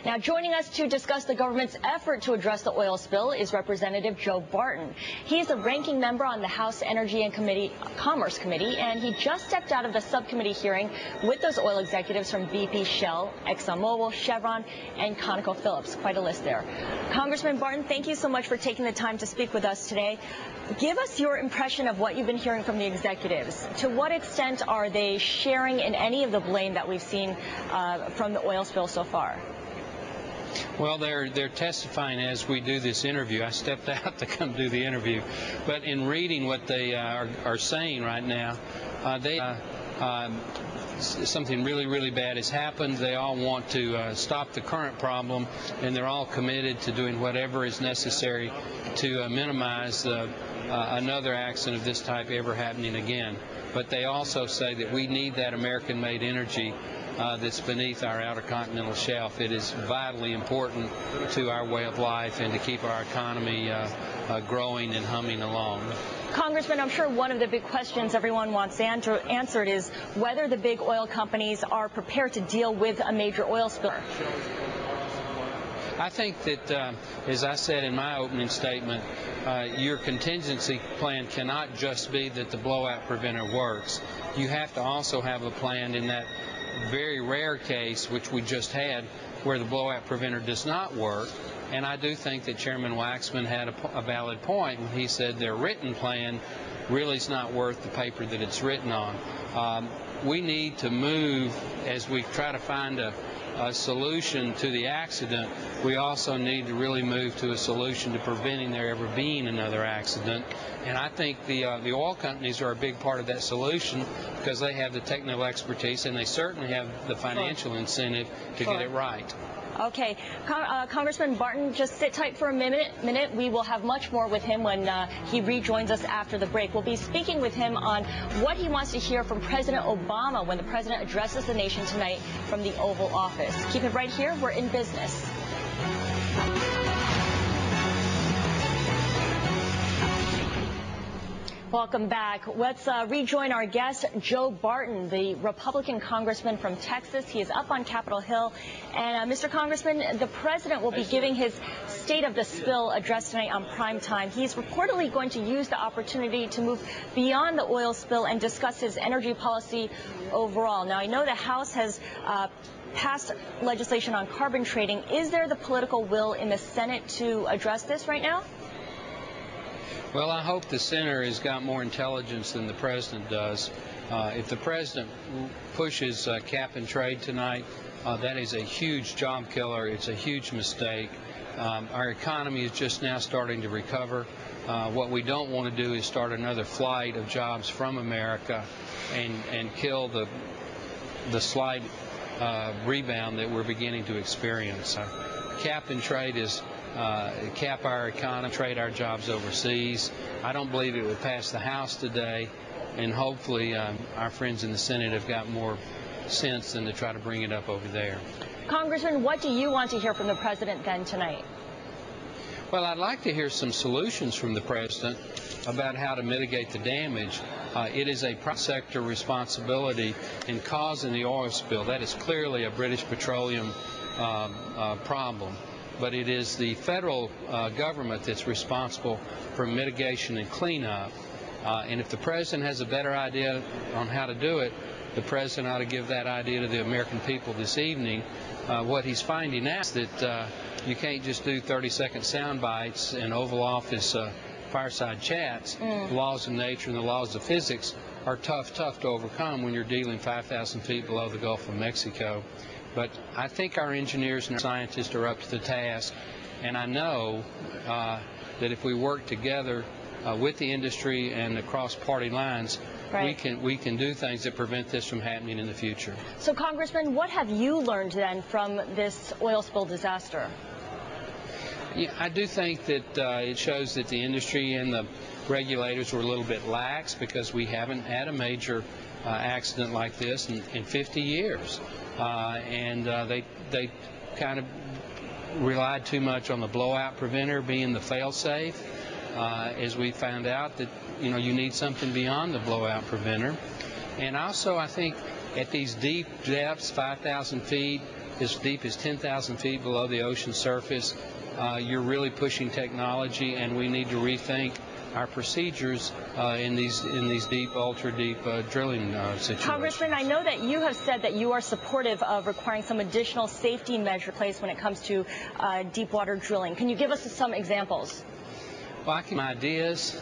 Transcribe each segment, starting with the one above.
Now, joining us to discuss the government's effort to address the oil spill is Representative Joe Barton. He's the ranking member on the House Energy and Commerce Committee, and he just stepped out of the subcommittee hearing with those oil executives from BP, Shell, ExxonMobil, Chevron, and ConocoPhillips. Quite a list there. Congressman Barton, thank you so much for taking the time to speak with us today. Give us your impression of what you've been hearing from the executives. To what extent are they sharing in any of the blame that we've seen from the oil spill so far? Well, they're testifying as we do this interview. I stepped out to come do the interview. But in reading what they are saying right now, something really, really bad has happened. They all want to stop the current problem, and they're all committed to doing whatever is necessary to minimize another accident of this type ever happening again. But they also say that we need that American-made energy that's beneath our outer continental shelf. It is vitally important to our way of life and to keep our economy growing and humming along. Congressman, I'm sure one of the big questions everyone wants answered is whether the big oil companies are prepared to deal with a major oil spill. I think that, as I said in my opening statement, your contingency plan cannot just be that the blowout preventer works. You have to also have a plan in that very rare case, which we just had, where the blowout preventer does not work. And I do think that Chairman Waxman had a valid point when he said their written plan really is not worth the paper that it's written on. We need to move as we try to find a solution to the accident. We also need to really move to a solution to preventing there ever being another accident. And I think the oil companies are a big part of that solution because they have the technical expertise and they certainly have the financial incentive to get it right. Okay. Congressman Barton, just sit tight for a minute. We will have much more with him when he rejoins us after the break. We'll be speaking with him on what he wants to hear from President Obama when the president addresses the nation tonight from the Oval Office. Keep it right here. We're in business. Welcome back. Let's rejoin our guest, Joe Barton, the Republican congressman from Texas. He is up on Capitol Hill. And, Mr. Congressman, the president will be giving his State of the Spill address tonight on prime time. He's reportedly going to use the opportunity to move beyond the oil spill and discuss his energy policy overall. Now, I know the House has passed legislation on carbon trading. Is there the political will in the Senate to address this right now? Well, I hope the Senator has got more intelligence than the President does. If the President pushes cap and trade tonight, that is a huge job killer. It's a huge mistake. Our economy is just now starting to recover. What we don't want to do is start another flight of jobs from America and kill the slight rebound that we're beginning to experience. Cap and trade is cap our economy, trade our jobs overseas. I don't believe it would pass the House today, and hopefully our friends in the Senate have got more sense than to try to bring it up over there. Congressman, what do you want to hear from the president then tonight? Well, I'd like to hear some solutions from the president about how to mitigate the damage. It is a private sector responsibility in causing the oil spill. That is clearly a British Petroleum problem. But it is the federal government that's responsible for mitigation and cleanup. And if the president has a better idea on how to do it, the president ought to give that idea to the American people this evening. What he's finding out is that you can't just do 30-second sound bites and Oval Office fireside chats. The laws of nature and the laws of physics are tough to overcome when you're dealing 5,000 feet below the Gulf of Mexico. But I think our engineers and scientists are up to the task, and I know that if we work together with the industry and across party lines, we can do things that prevent this from happening in the future. So, Congressman, what have you learned then from this oil spill disaster? Yeah, I do think that it shows that the industry and the regulators were a little bit lax because we haven't had a major accident like this in 50 years. And they kind of relied too much on the blowout preventer being the fail-safe. As we found out that, you need something beyond the blowout preventer. And also, I think at these deep depths, 5,000 feet, as deep as 10,000 feet below the ocean surface, you're really pushing technology, and we need to rethink our procedures in these deep, ultra-deep drilling situations. Congressman, I know that you have said that you are supportive of requiring some additional safety measure placed when it comes to deep water drilling. Can you give us some examples? Well, I can give ideas.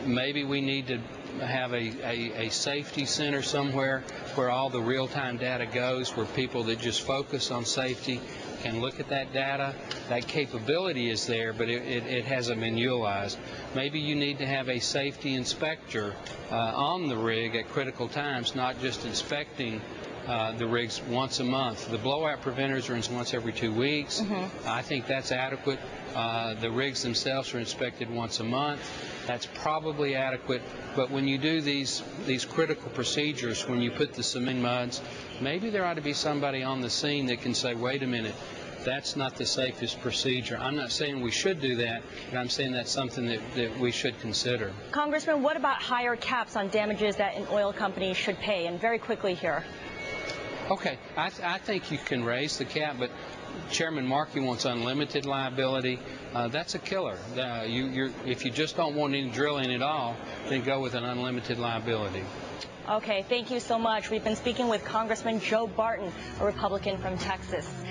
Maybe we need to have a safety center somewhere where all the real-time data goes, where people that just focus on safety can look at that data. That capability is there, but it hasn't been utilized. Maybe you need to have a safety inspector on the rig at critical times, not just inspecting the rigs once a month. The blowout preventers are once every 2 weeks. I think that's adequate. The rigs themselves are inspected once a month. That's probably adequate. But when you do these critical procedures, when you put the cement muds, maybe there ought to be somebody on the scene that can say, wait a minute, that's not the safest procedure. I'm not saying we should do that, but I'm saying that's something that we should consider. Congressman, what about higher caps on damages that an oil company should pay? And very quickly here. Okay, I think you can raise the cap, but Chairman Markey wants unlimited liability. That's a killer. If you just don't want any drilling at all, then go with an unlimited liability. Okay, thank you so much. We've been speaking with Congressman Joe Barton, a Republican from Texas.